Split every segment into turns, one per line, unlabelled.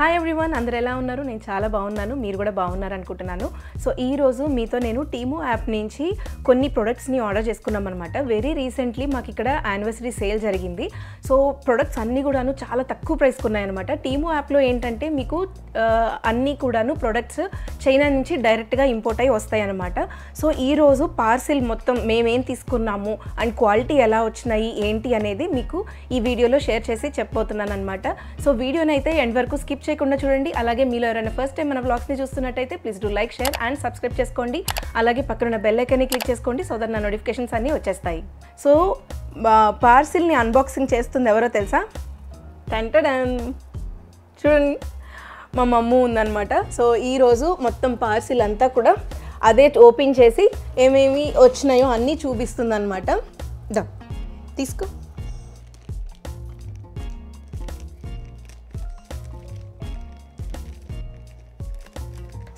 Hi everyone, అందరూ ఎలా ఉన్నారు? నేను చాలా బాగున్నాను, మీరు కూడా బాగున్నారు అనుకుంటున్నాను. సో ఈరోజు మీతో నేను టీము యాప్ నుంచి కొన్ని ప్రొడక్ట్స్ని ఆర్డర్ చేసుకున్నాం అనమాట. వెరీ రీసెంట్లీ మాకు ఇక్కడ యానివర్సరీ సేల్ జరిగింది. సో ప్రొడక్ట్స్ అన్నీ కూడాను చాలా తక్కువ ప్రైస్కి ఉన్నాయన్నమాట. టీము యాప్లో ఏంటంటే మీకు అన్నీ కూడాను ప్రొడక్ట్స్ చైనా నుంచి డైరెక్ట్గా ఇంపోర్ట్ అయ్యి వస్తాయి అన్నమాట. సో ఈరోజు పార్సిల్ మొత్తం మేమేం తీసుకున్నాము అండ్ క్వాలిటీ ఎలా వచ్చినాయి ఏంటి అనేది మీకు ఈ వీడియోలో షేర్ చేసి చెప్పబోతున్నాను అనమాట. సో వీడియోని అయితే ఎండ్ వరకు స్కిప్ చేయకుండా చూడండి. అలాగే మీలో ఎవరైనా ఫస్ట్ టైం మన వ్లాగ్స్ని చూస్తున్నట్టయితే please do like, share and subscribe చేసుకోండి. అలాగే పక్కన బెల్ ఐకాన్ని క్లిక్ చేసుకోండి సో దట్ నా నోటిఫికేషన్స్ అన్నీ వచ్చేస్తాయి. సో పార్సిల్ని అన్బాక్సింగ్ చేస్తుంది ఎవరో తెలుసా? టెంటడన్ చూడండి, మా మమ్మ ఉందన్నమాట. సో ఈరోజు మొత్తం పార్సిల్ అంతా కూడా అదే ఓపెన్ చేసి ఏమేమి వచ్చినాయో అన్నీ చూపిస్తుంది అనమాట. దా తీసుకో.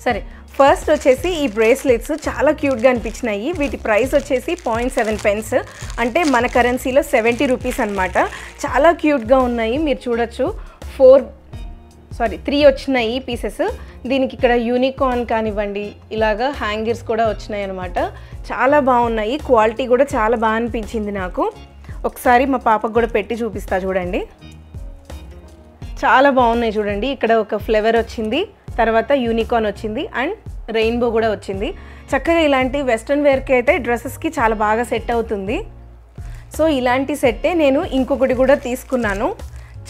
సరే, ఫస్ట్ వచ్చేసి ఈ బ్రేస్లెట్స్ చాలా క్యూట్గా అనిపించినాయి. వీటి ప్రైస్ వచ్చేసి 0.7 pence, అంటే మన కరెన్సీలో 70 రూపీస్ అనమాట. చాలా క్యూట్గా ఉన్నాయి, మీరు చూడొచ్చు. 3 వచ్చినాయి పీసెస్. దీనికి ఇక్కడ యూనికార్న్ కానివ్వండి, ఇలాగా హ్యాంగర్స్ కూడా వచ్చినాయి అనమాట. చాలా బాగున్నాయి, క్వాలిటీ కూడా చాలా బాగా అనిపించింది నాకు. ఒకసారి మా పాపకు కూడా పెట్టి చూపిస్తా చూడండి. చాలా బాగున్నాయి చూడండి. ఇక్కడ ఒక ఫ్లేవర్ వచ్చింది, తర్వాత యూనికార్న్ వచ్చింది అండ్ రెయిన్బో కూడా వచ్చింది. చక్కగా ఇలాంటి వెస్ట్రన్ వేర్కి అయితే డ్రెస్సెస్కి చాలా బాగా సెట్ అవుతుంది. సో ఇలాంటి సెట్టే నేను ఇంకొకటి కూడా తీసుకున్నాను,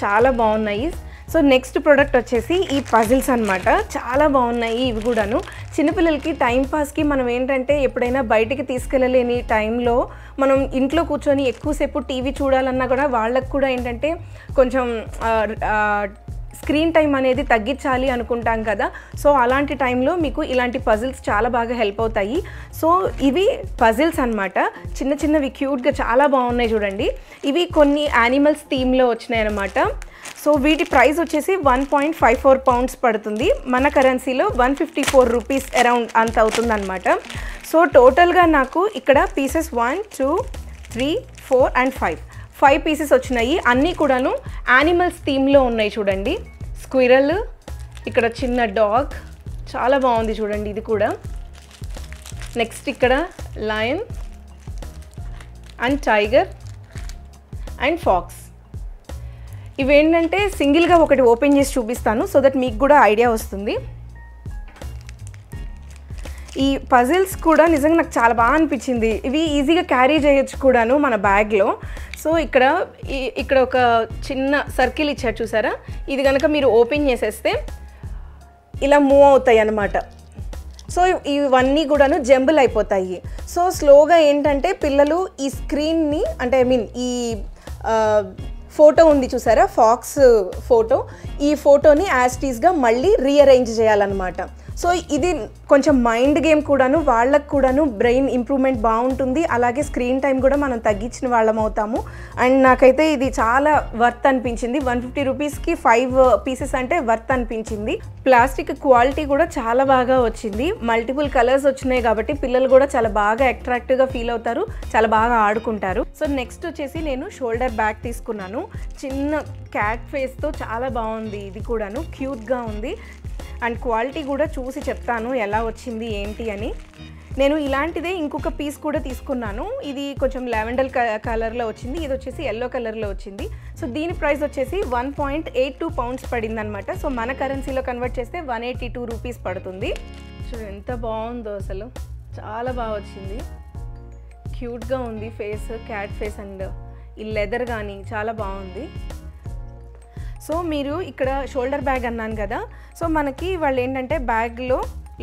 చాలా బాగున్నాయి. సో నెక్స్ట్ ప్రోడక్ట్ వచ్చేసి ఈ పజిల్స్ అనమాట. చాలా బాగున్నాయి ఇవి కూడాను. చిన్నపిల్లలకి టైంపాస్కి మనం ఏంటంటే ఎప్పుడైనా బయటికి తీసుకెళ్ళలేని టైంలో మనం ఇంట్లో కూర్చొని ఎక్కువసేపు టీవీ చూడాలన్నా కూడా వాళ్ళకు కూడా ఏంటంటే కొంచెం స్క్రీన్ టైం అనేది తగ్గించాలి అనుకుంటాం కదా. సో అలాంటి టైంలో మీకు ఇలాంటి పజిల్స్ చాలా బాగా హెల్ప్ అవుతాయి. సో ఇవి పజిల్స్ అనమాట, చిన్న చిన్నవి క్యూట్గా చాలా బాగున్నాయి చూడండి. ఇవి కొన్ని యానిమల్స్ థీమ్లో వచ్చినాయి అనమాట. సో వీటి ప్రైస్ వచ్చేసి 1.54 pounds పడుతుంది. మన కరెన్సీలో 154 రూపీస్ అరౌండ్ అంత అవుతుంది అనమాట. సో టోటల్గా నాకు ఇక్కడ పీసెస్ 1, 2, 3, 4 and 5 పీసెస్ వచ్చినాయి. అన్నీ కూడాను యానిమల్స్ థీమ్లో ఉన్నాయి చూడండి. స్క్విరల్, ఇక్కడ చిన్న డాగ్, చాలా బాగుంది చూడండి ఇది కూడా. నెక్స్ట్ ఇక్కడ lion and tiger and fox. ఇవేంటంటే సింగిల్గా ఒకటి ఓపెన్ చేసి చూపిస్తాను సో దట్ మీకు కూడా ఐడియా వస్తుంది. ఈ పజిల్స్ కూడా నిజంగా నాకు చాలా బాగా అనిపించింది. ఇవి ఈజీగా క్యారీ చేయొచ్చు కూడాను మన బ్యాగ్లో. సో ఇక్కడ ఒక చిన్న సర్కిల్ ఇచ్చారు చూసారా, ఇది కనుక మీరు ఓపెన్ చేసేస్తే ఇలా మూవ్ అవుతాయి అన్నమాట. సో ఇవన్నీ కూడాను జంబుల్ అయిపోతాయి. సో స్లోగా ఏంటంటే పిల్లలు ఈ స్క్రీన్ని అంటే ఈ ఫోటో ఉంది చూసారా, ఫాక్స్ ఫోటో, ఈ ఫోటోని యాజ్ టీజ్గా మళ్ళీ రీఅరేంజ్ చేయాలన్నమాట. సో ఇది కొంచెం మైండ్ గేమ్ కూడాను, వాళ్ళకు కూడాను బ్రెయిన్ ఇంప్రూవ్మెంట్ బాగుంటుంది. అలాగే స్క్రీన్ టైం కూడా మనం తగ్గించిన వాళ్ళం అవుతాము. అండ్ నాకైతే ఇది చాలా వర్త్ అనిపించింది. 150 రూపీస్కి 5 పీసెస్ అంటే వర్త్ అనిపించింది. ప్లాస్టిక్ క్వాలిటీ కూడా చాలా బాగా వచ్చింది. మల్టిపుల్ కలర్స్ వచ్చినాయి కాబట్టి పిల్లలు కూడా చాలా బాగా అట్రాక్టివ్గా ఫీల్ అవుతారు, చాలా బాగా ఆడుకుంటారు. సో నెక్స్ట్ వచ్చేసి నేను షోల్డర్ బ్యాగ్ తీసుకున్నాను. చిన్న క్యాట్ ఫేస్తో చాలా బాగుంది, ఇది కూడాను క్యూట్గా ఉంది. అండ్ క్వాలిటీ కూడా చూసి చెప్తాను ఎలా వచ్చింది ఏంటి అని. నేను ఇలాంటిదే ఇంకొక పీస్ కూడా తీసుకున్నాను. ఇది కొంచెం లావెండర్ కలర్లో వచ్చింది, ఇది వచ్చేసి ఎల్లో కలర్లో వచ్చింది. సో దీని ప్రైస్ వచ్చేసి 1.82 pounds పడింది అనమాట. సో మన కరెన్సీలో కన్వర్ట్ చేస్తే 182 రూపీస్ పడుతుంది. సో ఎంత బాగుందో అసలు, చాలా బాగా వచ్చింది, క్యూట్గా ఉంది ఫేస్, క్యాట్ ఫేస్ అండ్ ఈ లెదర్ కానీ చాలా బాగుంది. సో మీరు ఇక్కడ షోల్డర్ బ్యాగ్ అన్నాను కదా, సో మనకి వాళ్ళు ఏంటంటే బ్యాగ్లో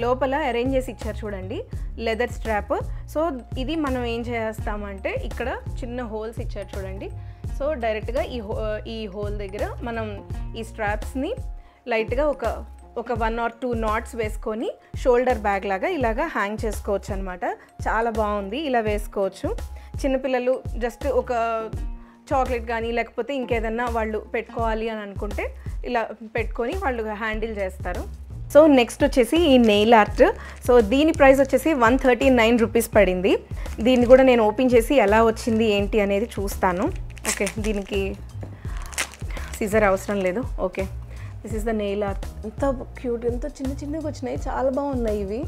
లోపల అరేంజ్ చేసి ఇచ్చారు చూడండి, లెదర్ స్ట్రాప్. సో ఇది మనం ఏం చేస్తామంటే ఇక్కడ చిన్న హోల్స్ ఇచ్చారు చూడండి. సో డైరెక్ట్గా ఈ హోల్ దగ్గర మనం ఈ స్ట్రాప్స్ని లైట్గా ఒక 1 or 2 knots వేసుకొని షోల్డర్ బ్యాగ్ లాగా ఇలాగా హ్యాంగ్ చేసుకోవచ్చు అనమాట. చాలా బాగుంది, ఇలా వేసుకోవచ్చు. చిన్నపిల్లలు జస్ట్ ఒక చాక్లెట్ కానీ లేకపోతే ఇంకేదన్నా వాళ్ళు పెట్టుకోవాలి అని అనుకుంటే ఇలా పెట్టుకొని వాళ్ళు హ్యాండిల్ చేస్తారు. సో నెక్స్ట్ వచ్చేసి ఈ నెయిల్ ఆర్ట్. సో దీని ప్రైస్ వచ్చేసి 139 రూపీస్ పడింది. దీన్ని కూడా నేను ఓపెన్ చేసి ఎలా వచ్చింది ఏంటి అనేది చూస్తాను. ఓకే, దీనికి సిజర్ అవసరం లేదు. Okay, this is the nail art. ఎంత క్యూట్, ఎంత చిన్న చిన్నగా వచ్చినాయి, చాలా బాగున్నాయి ఇవి.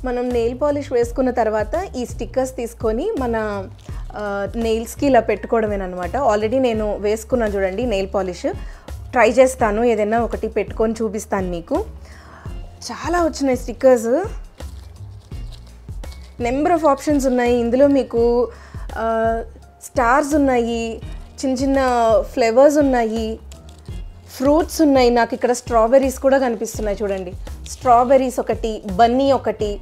మనం నెయిల్ పాలిష్ వేసుకున్న తర్వాత ఈ స్టిక్కర్స్ తీసుకొని మన నెయిల్స్కి ఇలా పెట్టుకోవడమేనమాట. ఆల్రెడీ నేను వేసుకున్నాను చూడండి నెయిల్ పాలిష్. ట్రై చేస్తాను, ఏదైనా ఒకటి పెట్టుకొని చూపిస్తాను మీకు. చాలా వచ్చినాయి స్టిక్కర్స్, నెంబర్ ఆఫ్ ఆప్షన్స్ ఉన్నాయి ఇందులో. మీకు స్టార్స్ ఉన్నాయి, చిన్న చిన్న ఫ్లేవర్స్ ఉన్నాయి, ఫ్రూట్స్ ఉన్నాయి. నాకు ఇక్కడ స్ట్రాబెర్రీస్ కూడా కనిపిస్తున్నాయి చూడండి. స్ట్రాబెర్రీస్ ఒకటి, బన్నీ ఒకటి,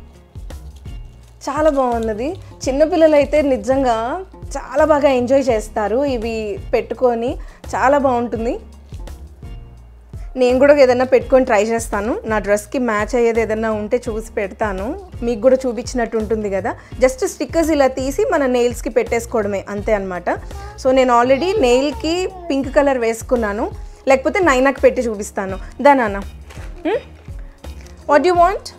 చాలా బాగున్నది. చిన్నపిల్లలు అయితే నిజంగా చాలా బాగా ఎంజాయ్ చేస్తారు ఇవి పెట్టుకొని, చాలా బాగుంటుంది. నేను కూడా ఏదైనా పెట్టుకొని ట్రై చేస్తాను. నా డ్రెస్కి మ్యాచ్ అయ్యేది ఏదైనా ఉంటే చూసి పెడతాను, మీకు కూడా చూపించినట్టు ఉంటుంది కదా. జస్ట్ స్టిక్కర్స్ ఇలా తీసి మన నెయిల్స్కి పెట్టేసుకోవడమే, అంతే అనమాట. సో నేను ఆల్రెడీ నెయిల్కి పింక్ కలర్ వేసుకున్నాను, లేకపోతే నైనాకి పెట్టి చూపిస్తాను. దా నాన్న, వాట్ యు వాంట్?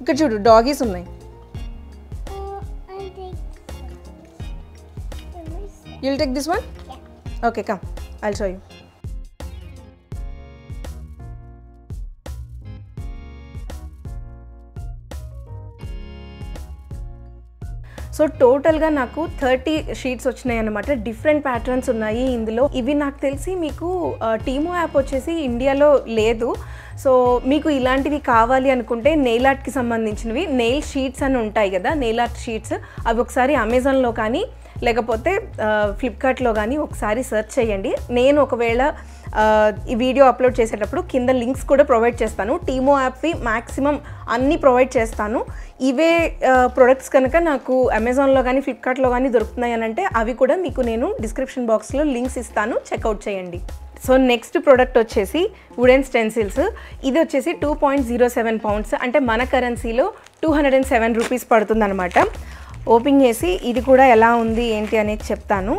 ఇక్కడ చూడు డాగీస్ ఉన్నాయి. You'll take this one? Yeah. Okay, come. I'll show you. So టోటల్గా నాకు 30 షీట్స్ వచ్చినాయి అన్నమాట. డిఫరెంట్ ప్యాటర్న్స్ ఉన్నాయి ఇందులో. ఇవి నాకు తెలిసి మీకు టీమో యాప్ వచ్చేసి ఇండియాలో లేదు. సో మీకు ఇలాంటివి కావాలి అనుకుంటే నెయిల్ ఆర్ట్కి సంబంధించినవి నెయిల్ షీట్స్ అని ఉంటాయి కదా, నెయిల్ ఆర్ట్ షీట్స్, అవి ఒకసారి అమెజాన్లో కానీ లేకపోతే ఫ్లిప్కార్ట్లో కానీ ఒకసారి సెర్చ్ చేయండి. నేను ఒకవేళ ఈ వీడియో అప్లోడ్ చేసేటప్పుడు కింద లింక్స్ కూడా ప్రొవైడ్ చేస్తాను. టీమో యాప్వి మ్యాక్సిమం అన్నీ ప్రొవైడ్ చేస్తాను. ఇవే ప్రొడక్ట్స్ కనుక నాకు అమెజాన్లో కానీ ఫ్లిప్కార్ట్లో కానీ దొరుకుతున్నాయి అని అంటే అవి కూడా మీకు నేను డిస్క్రిప్షన్ బాక్స్లో లింక్స్ ఇస్తాను, చెక్అవుట్ చేయండి. సో నెక్స్ట్ ప్రోడక్ట్ వచ్చేసి వుడెన్ స్టెన్సిల్స్. ఇది వచ్చేసి 2.07 పౌండ్స్, అంటే మన కరెన్సీలో 207 రూపీస్ పడుతుంది అనమాట. ఓపెన్ చేసి ఇది కూడా ఎలా ఉంది ఏంటి అనేది చెప్తాను.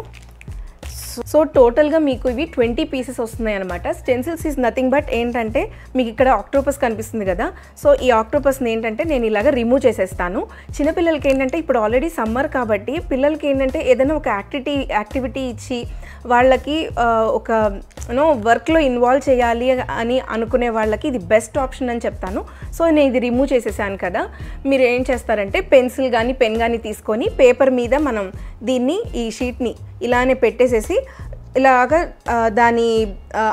సో టోటల్గా మీకు ఇవి 20 పీసెస్ వస్తున్నాయి అనమాట. స్టెన్సిల్స్ ఈజ్ నథింగ్ బట్ ఏంటంటే మీకు ఇక్కడ ఆక్టోపస్ కనిపిస్తుంది కదా, సో ఈ ఆక్టోపస్ని ఏంటంటే నేను ఇలాగ రిమూవ్ చేసేస్తాను. చిన్నపిల్లలకి ఏంటంటే ఇప్పుడు ఆల్రెడీ సమ్మర్ కాబట్టి పిల్లలకి ఏంటంటే ఏదైనా ఒక యాక్టివిటీ ఇచ్చి వాళ్ళకి ఒక వర్క్లో ఇన్వాల్వ్ చేయాలి అని అనుకునే వాళ్ళకి ఇది బెస్ట్ ఆప్షన్ అని చెప్తాను. సో నేను ఇది రిమూవ్ చేసేసాను కదా, మీరు ఏం చేస్తారంటే పెన్సిల్ కానీ పెన్ కానీ తీసుకొని పేపర్ మీద మనం దీన్ని ఈ షీట్ని ఇలానే పెట్టేసేసి ఇలాగ దాని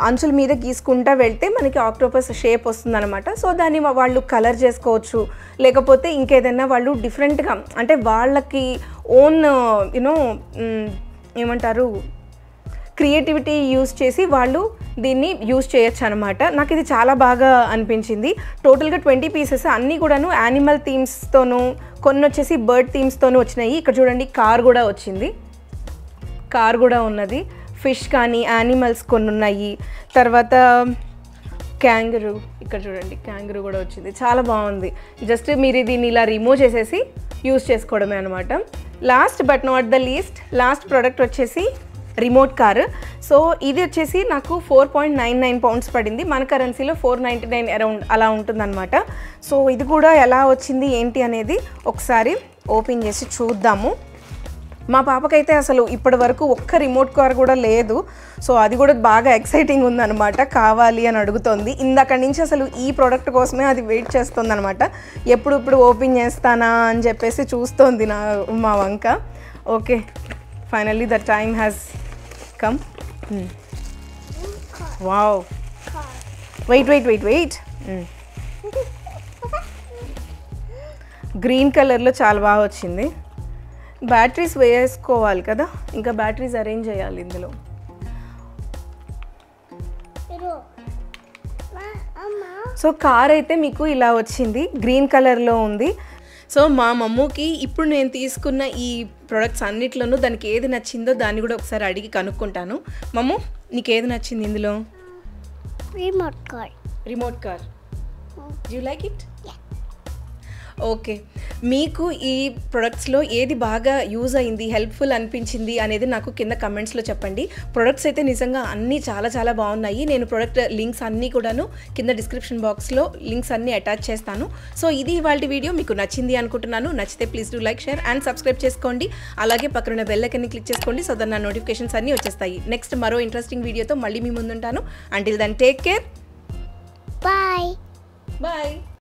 అంచుల మీద గీసుకుంటా వెళ్తే మనకి ఆక్టోపస్ షేప్ వస్తుందన్నమాట. సో దాన్ని వాళ్ళు కలర్ చేసుకోవచ్చు, లేకపోతే ఇంకేదైనా వాళ్ళు డిఫరెంట్గా అంటే వాళ్ళకి ఓన్ ఏమంటారు క్రియేటివిటీ యూస్ చేసి వాళ్ళు దీన్ని యూస్ చేయొచ్చు అనమాట. నాకు ఇది చాలా బాగా అనిపించింది. టోటల్గా 20 పీసెస్ అన్నీ కూడాను యానిమల్ థీమ్స్తోనూ, కొన్ని వచ్చేసి బర్డ్ థీమ్స్తోనూ వచ్చినాయి. ఇక్కడ చూడండి కార్ కూడా వచ్చింది, కార్ కూడా ఉన్నది. ఫిష్ కానీ యానిమల్స్ కొన్ని ఉన్నాయి. తర్వాత క్యాంగరూ, ఇక్కడ చూడండి క్యాంగరూ కూడా వచ్చింది, చాలా బాగుంది. జస్ట్ మీరు దీన్ని ఇలా రిమూవ్ చేసేసి యూస్ చేసుకోవడమే అనమాట. Last but not the least last product వచ్చేసి రిమోట్ కార్. సో ఇది వచ్చేసి నాకు 4.99 పౌండ్స్ పడింది, మన కరెన్సీలో 499 అరౌండ్ అలా ఉంటుందన్నమాట. సో ఇది కూడా ఎలా వచ్చింది ఏంటి అనేది ఒకసారి ఓపెన్ చేసి చూద్దాము. మా పాపకైతే అసలు ఇప్పటి వరకు ఒక్క రిమోట్ కార్ కూడా లేదు. సో అది కూడా బాగా ఎక్సైటింగ్ ఉందన్నమాట, కావాలి అని అడుగుతోంది. ఇందాక నుంచి అసలు ఈ ప్రోడక్ట్ కోసమే అది వెయిట్ చేస్తుంది అనమాట. ఎప్పుడు ఓపెన్ చేస్తానా అని చెప్పేసి చూస్తోంది మా వంక. Okay, finally the time has come. Wow, wait green కలర్లో చాలా బాగా వచ్చింది. బ్యాటరీస్ వేసుకోవాలి కదా, ఇంకా బ్యాటరీస్ అరేంజ్ చేయాలి ఇందులో. సో కార్ అయితే మీకు ఇలా వచ్చింది, గ్రీన్ కలర్లో ఉంది. సో మా మమ్మూకి ఇప్పుడు నేను తీసుకున్న ఈ ప్రొడక్ట్స్ అన్నిట్లోనూ దానికి ఏది నచ్చిందో దాన్ని కూడా ఒకసారి అడిగి కనుక్కుంటాను. మమ్ము, నీకు ఏది నచ్చింది ఇందులో?
Remote car.
Remote car, do you like it? Okay, మీకు ఈ ప్రొడక్ట్స్లో ఏది బాగా యూజ్ అయింది, హెల్ప్ఫుల్ అనిపించింది అనేది నాకు కింద కమెంట్స్లో చెప్పండి. ప్రొడక్ట్స్ అయితే నిజంగా అన్నీ చాలా చాలా బాగున్నాయి. నేను ప్రొడక్ట్ లింక్స్ అన్నీ కూడాను కింద డిస్క్రిప్షన్ బాక్స్లో లింక్స్ అన్నీ అటాచ్ చేస్తాను. సో ఇది ఇవాళ వీడియో మీకు నచ్చింది అనుకుంటున్నాను. నచ్చితే please do like, share and subscribe చేసుకోండి. అలాగే పక్కన బెల్ ఐకాన్ని క్లిక్ చేసుకోండి. సో దట్ నా నోటిఫికేషన్స్ అన్నీ వచ్చేస్తాయి. నెక్స్ట్ మరో ఇంట్రెస్టింగ్ వీడియోతో మళ్ళీ మీ ముందుంటాను. Until then take care.
Bye.
Bye.